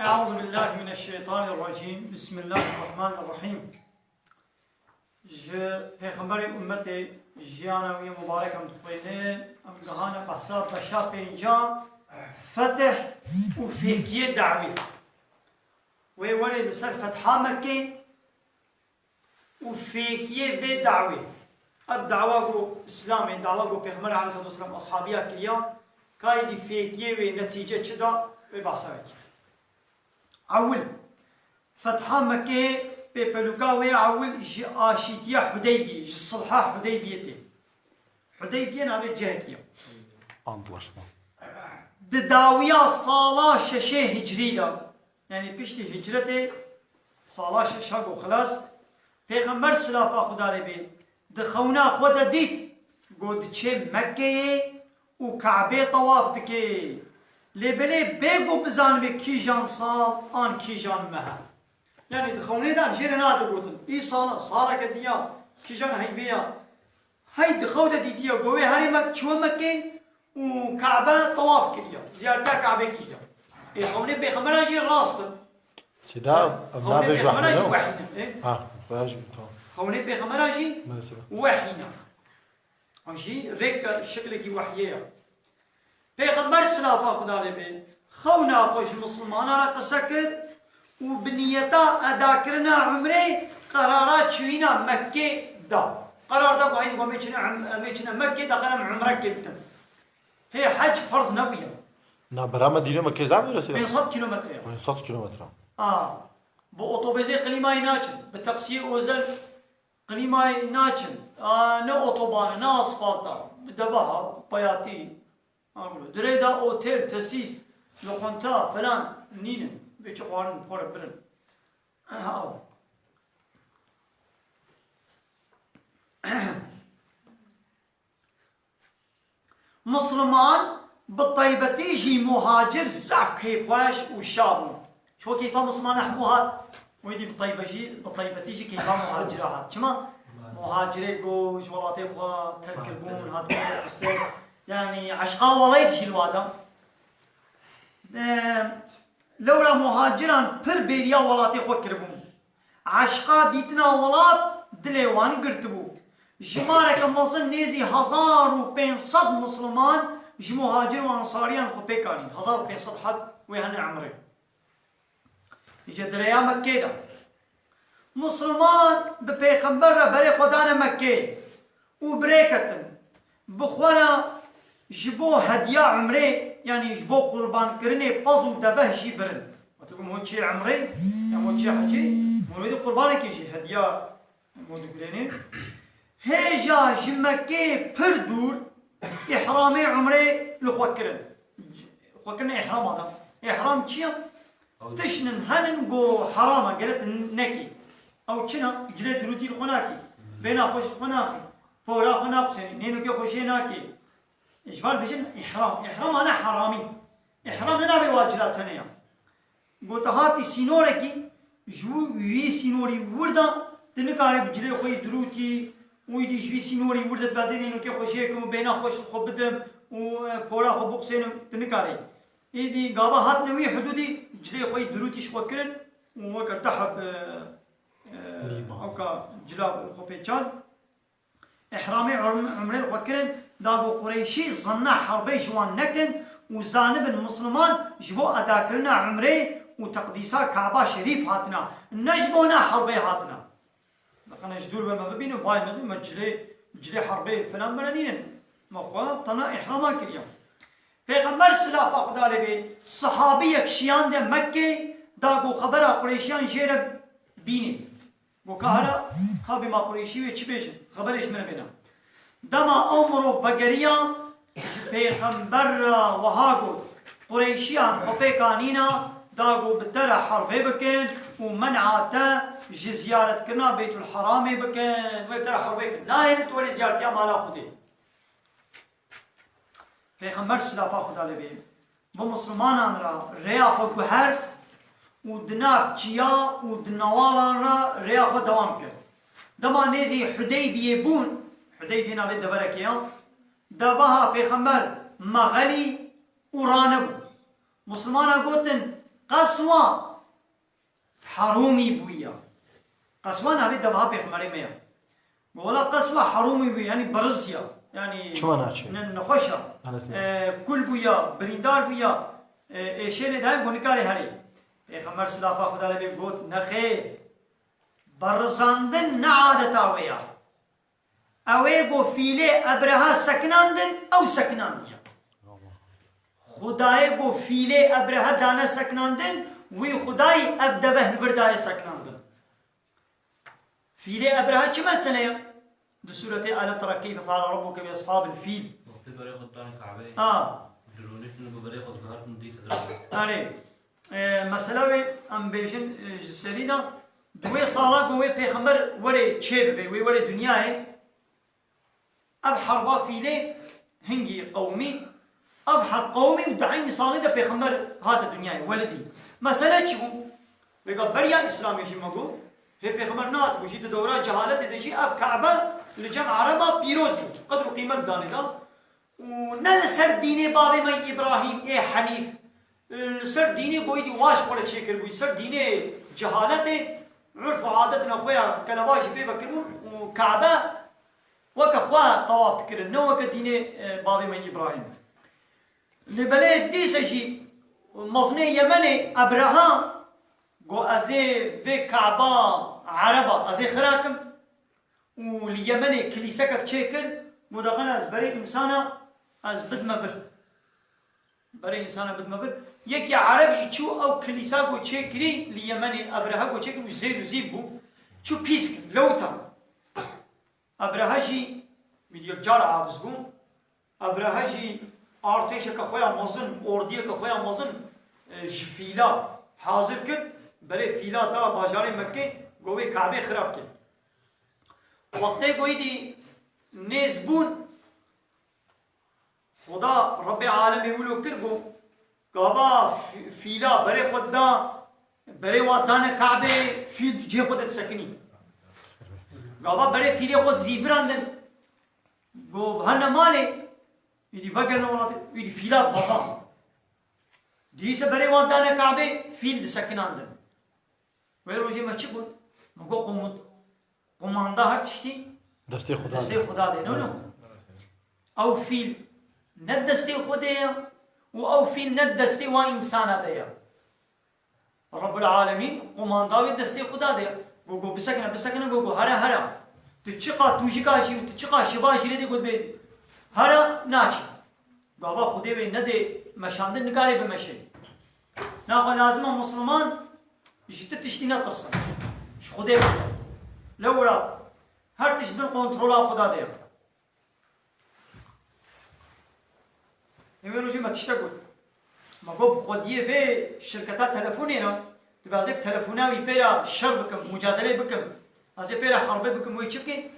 أعوذ بالله من الشيطان الرجيم. بسم الله الرحمن الرحيم. پیغمبر امت جیانوی مبارک هم تخوینه ام گهانه بحثا بشا پینجا فتح و فیکیه دعوی ویولی لسر فتحا مکه و فیکیه و دعوی الدعوه کو اسلامی دعوه کو پیغمبر علیه الصلاة والسلام اصحابیه کلیا کای دی فیکیه و نتیجه چدا و بحثا وکی اول فتحا مکه بيبلوكاوي عول آشيتيا حديبية الصلحة حديبية حديبية نابي جهكية أنطلشنا دداوية صالة ششة هجرية يعني بيشتي هجرته صالة ششة وخلاص پیغمبر سلافا خدا لبي دخونا خدا ديك قد چه مكة و كعبة طواف دكي لبلي بيقو بزان بي كيجان صال آن كيجان مها يعني دخوني دان جيري نادر قوتن اي صالة كديا كيجان هاي بيا هاي دخودة دي ديا قوي هاري شو مكة وكعبة طواف كديا زيارتها كعبة كديا اي خوني بيخمر اجي راستن سيدا خوني بيخمر اجي وحينا واجي خوني بيخمر اجي وحينا اجي ريك شكلك وحيية بيخمر سلافا خدا لبي خونا خوش مسلمان على قسكر وبنيتا أدا كرنا عمري قرارات شوينا مكة دا قرار دا وهين وميشنا مكة دا قرام عمرك كبتن هي حج فرض نوية برا مدينة مكة زعما ولا سيدا؟ 100 كيلومتر 100 كيلومتر بأوتوبيزي قليماي ناچن بتقصير أوزل قليماي ناچن نا أوتوبان نا أسفالتا بدبها بياتي دريدا أوتيل تسيس لقنتا فلان نينن بيش قوانين بورا برن مسلمان بالطيبة يجي مهاجر زعف كيف واش وشابون شو كيف مسلمان احموها ويدي بالطيبة يجي كيف مهاجرها كما مهاجري قوش ولاتي خوا تركبون هاتون يعني عشقا ولا يجي الوادم لولا مهاجران پر بيريا ولاتي خو كربون عشقا ديتنا ولات دليوان قرتبو جمارك مصن نيزي 1500 مسلمان جمهاجر وانصاريان خو بيكانين 1500 حد ويهن عمري يجي دريا مكة دا مسلمان ببيخمبر بري خدانا مكة وبريكتن بخوانا جبو هدية عمري يعني جبو قربان كرني بازو دبه جي برن وتقول مو شيء عمري يا مو شيء حكي مو يدو قربانك يجي هدية مو تقوليني هيجا جمكي بردور إحرامي عمري لخوكرن خوكرن إحرام هذا إحرام شيء تشنن هنن جو حرامة قالت نكي أو شنا جلد روتي الخناكي بينا خوش خناكي فورا خناقسني نينو كي خوشي ناكي إجبار بيجن إحرام أنا حرامي إحرام أنا بواجرات ثانية قلت هاتي سينوركي جو وي سينوري وردا تنكاري بجري خوي دروتي ويدي جوي سينوري وردا تبازيني إنه كي خوشيكم بينا خوش خو بدم وفورا خو بوكسين تنكاري إيدي قابا هات نوي حدودي جري خوي دروتي شوكرن ووكا تحب أوكا جلاب خو بيتشان إحرامي عمري وكرن دابو قريشي ظنا حربي جوان نكن وزانب المسلمان جبو أداكرنا عمري وتقديسا كعبة شريف هاتنا نجبونا حربي هاتنا لقنا جدول بما ببينو باي مزو مجلي حربي فلان بلانين مخوا طنا إحراما كريم پیغمبر سلافا خدا لبي صحابيك شيان ده مكة داقو خبرا قريشيان جير بيني وكهرا خابي ما قريشي ويش بيجن خبرش من بينا دما أمرو بقريا پیغمبر وهاقو قريشيان وبيكانينا داقو بترى حربي بكين ومنعاتا جي زيارة كنا بيت الحرامي بكين وبترى حربي بكين لا هي تولي زيارتها مالا خدي پیغمبر سلافا خدا لبي بمسلمان را ريا خو بهر ودنا چيا ودنوالان را ريا خو دوام كر دما نيزي حديبية بون حديبية نابد دبركيان دباها پیغمبر مغلي ورانبو مسلمانا قوتن قسوة حرومي بويا قسوة نبي دبها بيخمري ميا ولا قسوة حرومي بويا يعني برزيا يعني شو ناتشي؟ نخوشة كل بويا بريندار بويا شيء ده گونکاری هری پیغمبر سلافا خدا لبی گوت نخیر برزاندن نعادت آویا اوه گو فیله ابرها سکناندن او سکناندیا خدای گو فیله ابرها دانه سکناندن وی خدای ابدبه البردای سکناندن فیله ابرها چه مسئله دو سورة ألم ترى كيف فعل ربك بأصحاب الفيل آره مسئله ام بیشن سریدا دوی سالا گوی پیغمبر ولی چه بی ولی دنیای اب حربا فیله هنگی قومی اب حرب قومی و دعین سالی دا پیغمبر هات دنیای ولدی مسئله چی بو بگا بریا اسلامی شی مگو هی پیغمبر نات بوشی تو دورا جهالت دیجی اب کعبه لجمع عربا پیروز بو قدر و قیمت دانه دا ونل سر دين بابي مي إبراهيم إيه حنيف سر ديني بويدي واش ولا شكل بوي سر ديني جهالته عرف عادتنا خويا كلباش بي بكرون وكعبة وكخوا طواف تكرن نو وكديني بابي مي إبراهيم لبلاد دي سجي مصني يمني أبراهام جو أزي في كعبة عربة أزي خراكم واليمني كليسكك شكل مدغنا از برای انسان از بد مبر برای انسان بد مبر یکی عربی چو او کلیسا کو چه کری لیمنی ابرها کو چه کو زید و زیب بو چو پیس لوتا ابرها جی ویدیو جار عادز بو ابرها جی ارتش که خویا مازن اردی که خویا مازن فیلا حاضر کرد برای فیلا دا بازار مکه گوی کعبه خراب کرد وقتی گوی دی نزبون خدا رب العالمین ولو کرگو گابا فیلا برای خدا برای وادان کعبه فیل جه خودت سکنی گابا برای فیل خود زیبراندن گو هن ماله یدی وگر نوراده یدی فیلا بازا دیسه برای وادان کعبه فیل سکناندن ولی روزی ما چی بود؟ مگو قمانده هر چشتی دستی خدا ده نو او فیل ند دستی خدایا و او فیل ند دستی و انسان ده رب العالمین قمانداوی دستی خدا ده گو بسکنه گو هره تچقا توجیکاشی و تچقا شباشی ردی گود به هره ناچی بابا خدا به نده مشانده نگاره بمشه ناقا لازم مسلمان جیت تشتی نترسن خدا لورا هر تشبه کنترل خدا دیا یه روزی ما تشتگو ما گفت خودیه به شرکتا تلفونی را تو از یک تلفوناوی پیرا شر بکم مجادله بکم از یک پیرا حربه بکم وی چی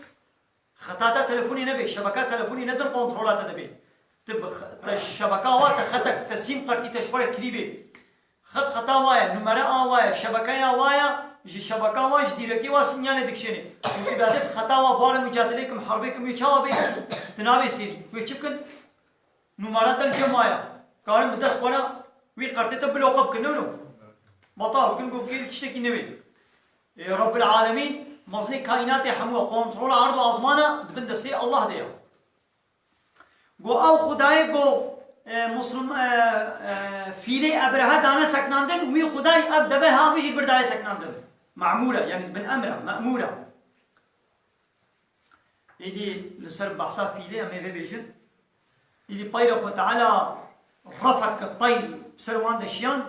خطاتا تلفونی نبی شبکه تلفونی ندن کنترلات نبی تب شبکه وات خطک تسیم قرتی تشبه کلیبی خطا وایا نمره آوایا شبکه آوایا جی شبکه واش دیرکی واسنیانه دکشنی که بعد خطا و بار مجادله کم حربه کم یچا بی تنابی سری وی چی کن نمرات الجماعه کارم دست بنا وی قرته تب لوقب کنونو مطار کن گو کی تشتکی نبی رب العالمین مزنی کائنات همو کنترل عرض و آزمانه دبن دستی الله دیا گو او خدای گو مسلم فیله ابرها دانه سکناندن وی خدای اب دبه هامیش بردای سکناندن معموله يعني بن أمره مأمورة يدي لسر بعصا فيلي أمي في بيجن يدي طير أخو تعالى رفعك الطير بسروان دشيان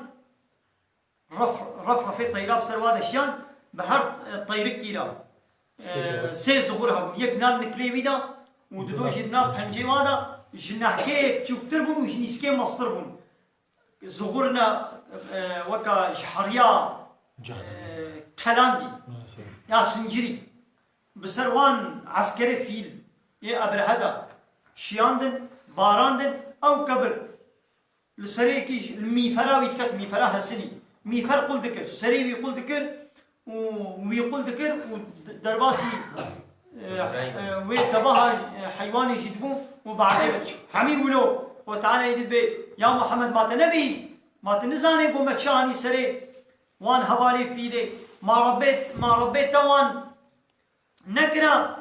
رفع في طيرة بسروان دشيان بهر طيرك كيلا سي زغورها يك نال نكلي ويدا وددو جناب حنجي وادا جناحكيك تشوف تربون وجنسكي مصدربون زغورنا وكا جحريا كلاندي يا سنجري بسروان عسكري فيل يا أبرهدا شياندن باراندن أو كبر لسريكي الميفرا ويتكت ميفرا هسني ميفر قل ذكر سري يقول ذكر ويقول ذكر ودرباسي ويتباها حيواني جدبون وبعدين حمي ولو وتعالى يدب يا محمد ما تنبيست ما تنزاني قو مكشاني سري وان هبالي فيلي ما ربيت وان نكرا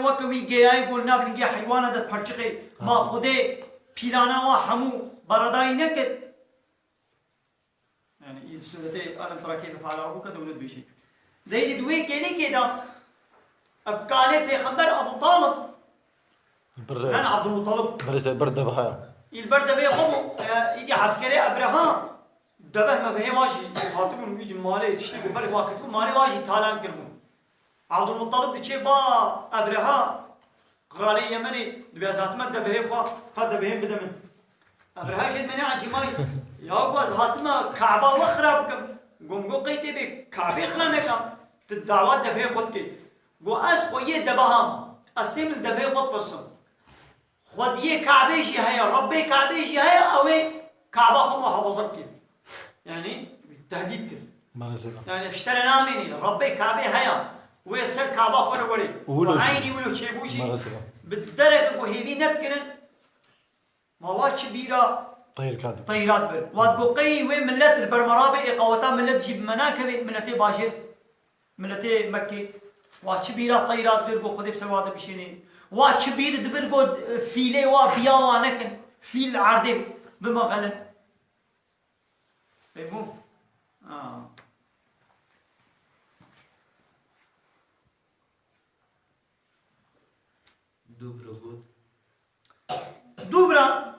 وكوي جاي قول نابلنجي حيوانة ده برشقي ما خده بيلانا وحمو برداي نكر يعني السورة ألم ترى كيف فعل ربك دولت بشيء ده دوي كلي كده أبقالي بيخبر أبو طالب أنا عبد المطلب برز برد بها البرد بيه خمو يدي عسكري أبرهان دبه ما فيه واجي هاتمون بيجي مالي تشتي ببالي واكتبون مالي واجي تالان كرمون عبد المطلب دشي با أبرهان غرالي يمني دبي أزاتمن دبه خوا فدبهم بدمن أبرهان شد مني عجي ماي يا أبواز هاتما كعبة وخرابكم قوم قيتي بي كعبة خرانكم تدعوات دبه خودكي قو أس خويه دبهام أسلم دبه خود برسم خود یہ کعبه جی ہے رب کعبه جی ہے اوے کعبه خو محافظت کی يعني تهديد كده يعني اشتري ناميني رب كعبه ہے و سر کعبه خو وري عيني ولو تشيبوشي بالدرجه وهيبي نذكر ما واش بيرا طيرات بر واتبقي وين ملت البرمرابي قوتا ملت جيب مناكب ملتي باشر ملتي مكي واش بيرا طيرات بر بو خدي بسواد بشيني واتشبير دبرقود فيلي وبياوا نكن فيل عردي بما غنن فهمون دوبرا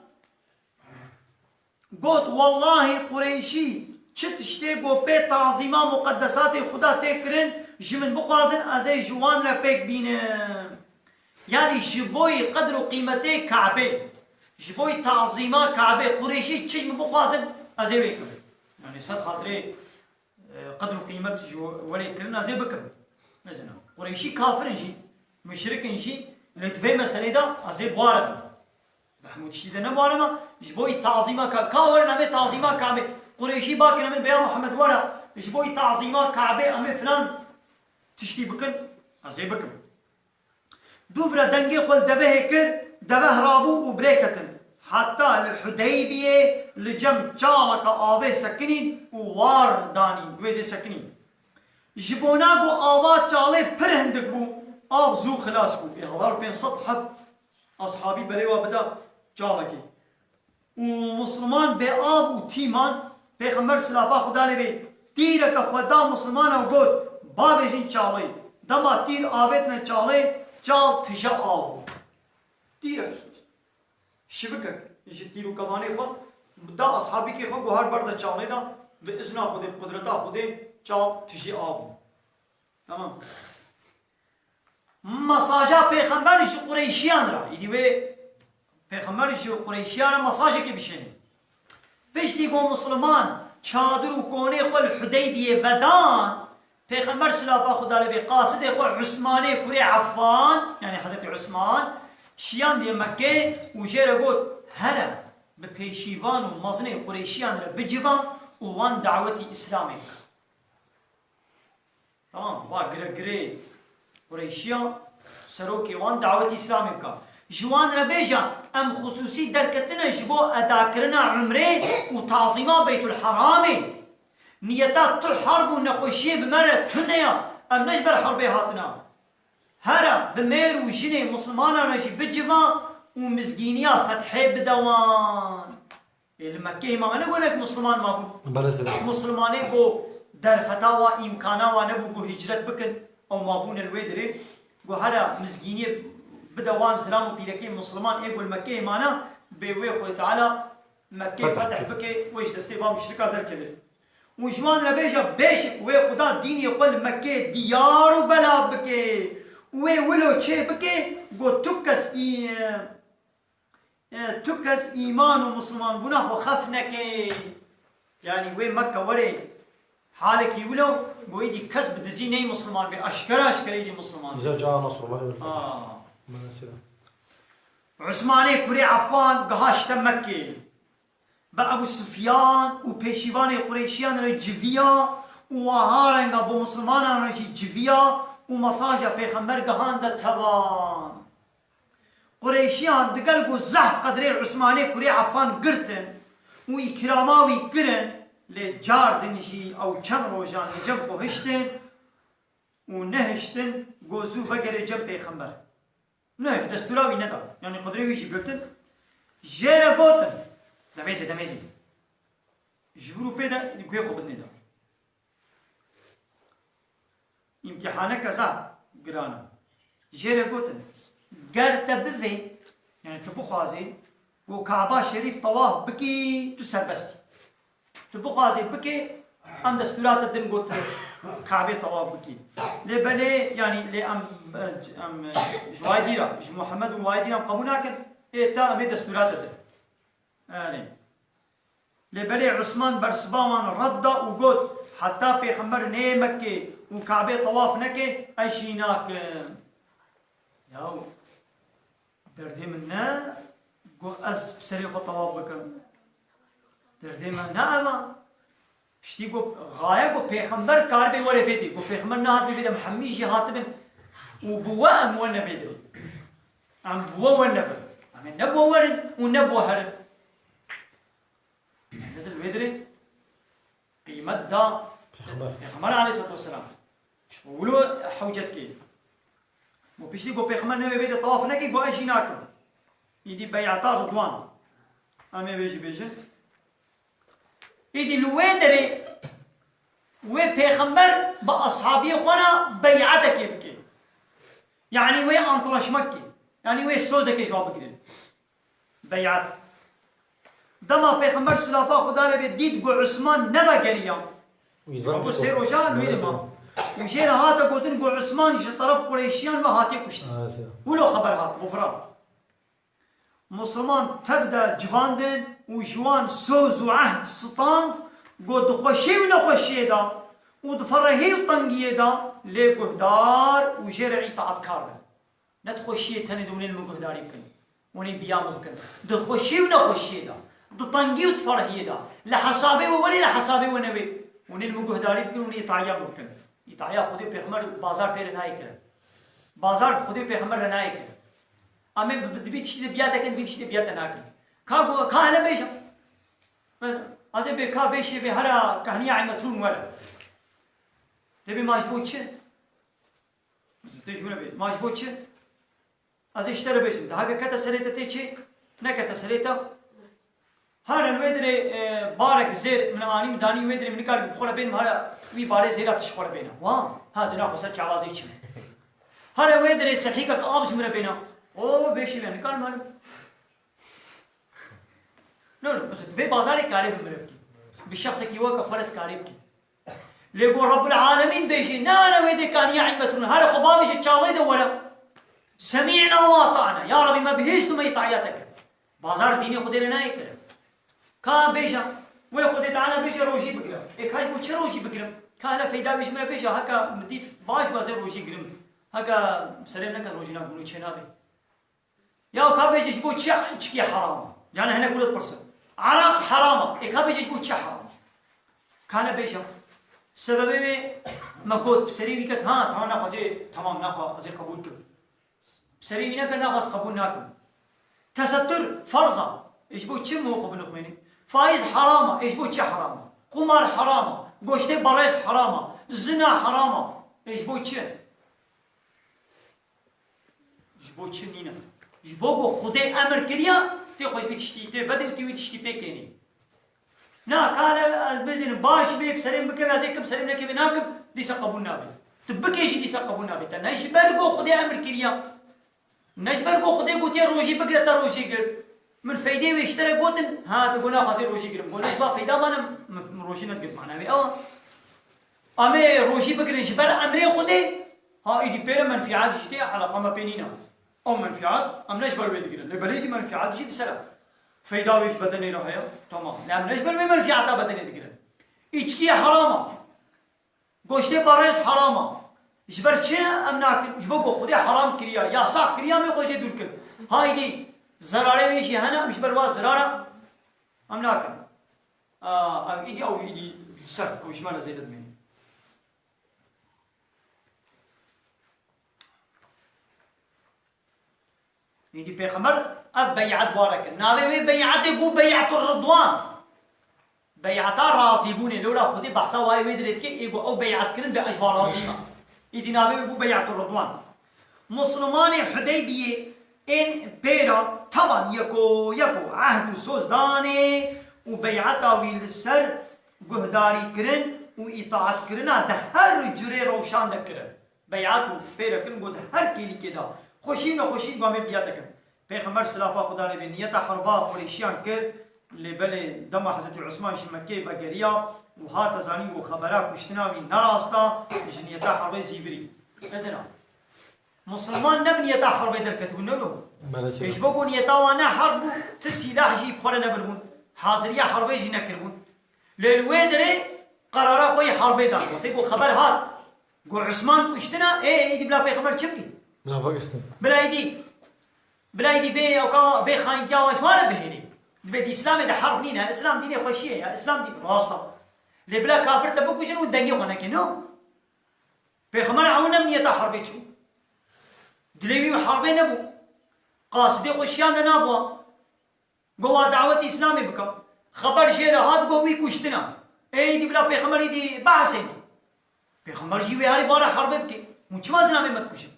قلت والله قريشي چتشتي قو بي تعظيما مقدسات خدا تكرن جمن بقوازن ازي جوان رفيك بينن يعني جبوي قدر قيمته كعبه جبوي تعظيما كعبه قريشي تشي مبخازن ازيبكم يعني صار خاطري قدر قيمه ولي كلنا زي بكم مثلا قريشي كافر نجي مشرك نجي لتفي مساله ده ازي بوارد محمود شيده نبارما جبوي تعظيما كاور نبي تعظيما كعبه قريشي باكر من بيان محمد ورا جبوي تعظيما كعبه ام فلان تشتي بكم ازي بكم دوفرا دنگي قل دبه كر دبه رابو وبريكتن حتى الحديبية لجم چالك آبه سكنين ووار دانين ويدي سكنين جبونا بو آبات چاله پر هندك بو آب زو خلاص بو إغضار بين سطح أصحابي بريوا بدا چالكي ومسلمان بآب وتيمان پیغمبر سلافا خدا لبي تيرك خدا مسلمان وقود بابه جين چاله دما تير آبتنا چاله چال تجا آو تيرك شبكك يجي تيرو كماني خو دا أصحابي كي خو هر برد چاله دا بإذن خود قدرتا خود چال تجي آو تمام مساجا پیغمبرش قریشیان را ایدی و پیغمبرش قریشیان مساجا کی بشنی پشتی گو مسلمان چادر و کونه خو الحدیبیه ودان پیغمبر سلافا خدا لبی قاصد خو عثماني كوري عفان يعني حضرت عثمان شيان دي مكة وجيرا قول هلا بپیشیوان و مزنه قريشيان را بجوان وان دعوتي اسلامي تمام وا گره قريشيان سروكي وان دعوتي اسلامي کا جوان را بيجا ام خصوصي دركتنا جبو ادا کرنا عمره و تعظيما بيت الحرام نيتات تحارب ونخوشيه بمرة تنيا ام نجبر حربي هاتنا هرا بمير وجني مسلمانا نجي بجوا ومزقينيا فتحي بدوان المكي ما انا اقول لك مسلمان ما بو مسلماني بو در فتاوى امكانا ونبو بو هجرت بكن او ما بون الويدري بو هرا مزقيني بدوان زرام بيلكي مسلمان ايقو المكي مانا بيوي خوي تعالى مكي فتح بكي ويش دستيفا مشركا دركبه وجوان ربيجا بيشك وي خدا دين يقول مكة ديار وبلا بكي وي ولو شي بكي قو تكس إيمان ومسلمان بنا وخفنك يعني وي مكة وري حالك يولو قو يدي كسب دزيني مسلمان بأشكر يدي مسلمان إذا جاء نصر الله والفتح عثماني كوري عفان قهاش مكة بأبو سفيان وبيشيوان قريشيان رجفيا وهارنغا بو مسلمان رجفيا ومساجا بيخمر قهان دا تبان قريشيان دقلقو زح قدري عثماني كوري عفان قرتن و ئیکراماوی کرن لێ جاردنیشی ئەو چەند ڕۆژان لە جەم خۆ هشتن و نەهشتن گۆزوو بەگەرێ جەم پێخەمبەر نەهش دەستوراوی نەدا یعنی قدرەویشی گرتن ژێرە گۆتن دەمێزێ ji vir û pêda guê xwe binêda îmtîhaneke za giran e jêre gotin ger te bivê yani tu bixwazî got Kaba Şerîf tewaf bikî tu serbest î tu bixwazî bikî em destûra te din got Kabê tewaf bikî lê belê yani lê em ji wayê dîra ji Muhemed û wayê dîra em qebûl nakin ta em ê destûra te din لبلي عثمان برسباوان رد وقلت حتى پیغمبر نه مكة وكعبة طواف نكي اي شي ناك ياو دردي منا قو از بسريخ طواف بكم دردي منا اما شتي قو غاية قو پیغمبر كاربي ولا فيدي قو پیغمبر نهات بيدي محمي جي هاتبن وبوا ام ولا فيدي ام بوا ولا فيدي ام نبوا ورن ونبوا هرن نزل الودري قيمة دا پیغمبر عليه الصلاة والسلام شغلو حوجت كي مو بيشتي قو پیغمبر نبي بيد طواف نكي قو ايشي ناكم يدي بيعتا رضوان امي بيجي يدي الودري وي پیغمبر باصحابي خونا بيعتك يبكي يعني وي انطلش مكي يعني وي سوزك جواب كده بيعت دما پیغمبر سلافا خدا لبي دید گو عثمان نبا گریا ابو سير وجان ويدما وجينا هذا قوتن گو عثمان جي طرف قريشيان و هاتي كشت ولو خبر هات غفران مسلمان تبدا جواندن و جوان سوز و عهد سطان گو دخوشي و نخوشي دا و دفرهي طنقية دا لي قهدار و جير عطاعت كارن ندخوشي تندونين من قهداري بكن وني بيام بكن دخوشي و نخوشي دا دطنقي وتفرهي دا لحسابي وولي لحسابي ونبي وني المجهداري بكن وني طايا بكن يطايا خدي بيغمر بازار بير نايك بازار خدي بيغمر نايك امي بدبي تشتي بياتك انت بتشتي بيات ناك كاغو كاله بيش از به کا بيش به هر كهنيه عمتون ولا تبي مجبوط چه تجمع بي مجبوط چه از اشتري بيش ده هاگه كتا سريته تي چه نكتا سريته هر الويدري بارك زير من اني داني ويدري من قال بخوره بين هر وي باري زير تشخوره بينا واه هذا نا قصه چوازي چ هر ويدري صحيحه ابش مره بينا او بيشي بين قال مال نو بس تبي بازار كاري بمرك بالشخص كي وقف فرت كاري بك ليقول رب العالمين بيجي انا ويدري كان يعمتون هر خبابش تشاويد ولا سمعنا واطعنا يا ربي ما بهيست ما يطاياتك بازار ديني خدي لنا يكره كان بيجا وي خدي تعالى بيجا روجي بقرم اي كاج بو روجي بقرم كان فيدا بيش ما بيجا هكا مديت باش بازار روجي قرم هكا سلام لك روجي نقولوا تشنابي يا كا بيجي بو تشكي حرام جانا هنا قلت برسل عراق حرام اي كا بيجي بو حرام كان بيجا سببي ما قلت بسري بك ها تمام ناخذ تمام ناخذ قبول كم بسري بنا كنا ناخذ قبول ناكم تستر فرضا ايش بو چه موقع بنخمینی فائز حرامه ايش بو چه حرامه قمار حرامه گوشت برز حرامه زنا حرامه ايش بو چه ايش بو چه نینه ايش بو خود امر کریا تی خوش بیتشتی تی بده تی بیتشتی پکنی نه قال البزن باش بي بسلم بك ازيكم سلم لك بناكم ديس قبول نابي تبكي شي ديس قبول نابي تناش برغو خود امر کریا نجبرغو خود گوتي روجي بگرتا روجي گر من فايدة ويشتري بوتن هذا قلنا خسر روشي قرم قلنا إشباه فايدة بانا روشي نتقد معنا بي أمي روشي بقرن شبر أمري خودي ها إيدي بيرا منفعات جيتي حلقة ما بينينا أو منفعات أم نجبر بيد قرن لبليدي منفعات جيتي سلام فايدة ويش بدني رهيا تمام لأم نجبر بي منفعات بدني قرن إيشكي حرامة قوشتي باريس حرامة إشبر چه أم ناكل إشبه خودي حرام كريا يا صح كريا مي خوشي دول كل هاي دي زراره ويشي هنا مش برواز زراره ام ناكل ام ايدي او ايدي سر او شمال زيدت مني ايدي بيغمبر اب بيعت بارك ناوي بيعت بو بيعت الرضوان بيعتا راضي بوني لولا خدي بحثا واي ويدريت كي يبو او بيعت كرن باجوا راضيما يدينا بيبو بيعت الرضوان مسلمان حديبيه ان بيرا طبعا يكو عهد سوزداني وبيعتا ويل السر قهداري كرن واطاعت كرنا ده هر جري روشان دكرن بيعتو بيرا كرن قد هر كيلي كده خوشين بامي بياتكم پیغمبر سلافا خدا لبي نيتا حربا قريشيان كر لبل دم حضرت عثمان شمكي بقريا وهات زاني وخبرا كشتناوي نراستا جنيتا حربا زيبري اذن مسلمان نبنيتا حربا دركتو نلو ايش بقول نيتا وانا حرب تسلاح جي بخورنا بربون حاضريا حربا جي نكربون للويدري قرارا قوي حربا دارو تيقو خبر هات قول عثمان كشتنا ايدي بلا پیغمبر چمكي بلا ايدي بي او كا بي خاين كيا واش وانا بهني بدي اسلام ده حرب نينا الاسلام ديني خوشيه يا اسلام دين راستا لبلا كافر تبوك وجن ودنيا وانا كنو بيغمر عونا من يتحرب شو دليبي حربين ابو قاصدي خوشيان نابوا قوا دعوه اسلامي بكا خبر جيرا هاد قوي كشتنا ايدي بلا بيغمر ايدي بحثني بيغمر جيوي هاري بارا حرب بكي مش ما زلمه متكشف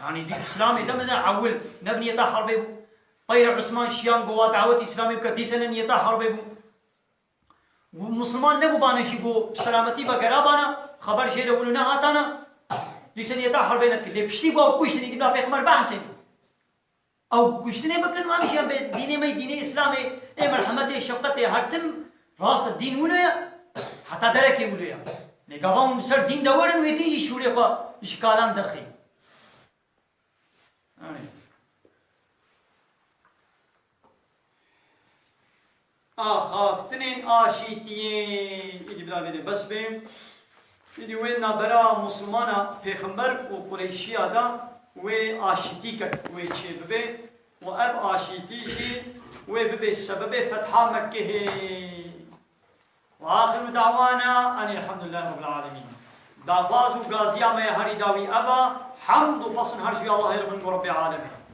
يعني دي اسلامي ده مثلا عول نبني يتا حربي بو طير عثمان شيان قوات دعوة اسلامي بك دي سنة يتا حربي بو ومسلمان نبو بانا شي سلامتي بقرابانا خبر شيء رولنا هاتانا دي سنة يتا حربي نك اللي بشتي بو كوشتني دي بلا بيغمر بحثني او كوشتني بكن ما مشي ديني ما ديني اسلامي اي مرحمتي شفقتي هرتم راس الدين ولا حتى دركي ولا نقابهم سر دين دورن ويتيجي شوري خو اشكالان دخي آخافتنين آشيتيين يجي بلا بيدي بس بيم يدي وين برا مسلمانا پیغمبر و قريشي آدا و آشيتي كر و چه ببي و اب آشيتي جي و ببي سبب فتحة مكة وآخر دعوانا أن الحمد لله رب العالمين دعواز و غازيا ما هري داوي أبا حمد و بصن هرشي الله رب العالمين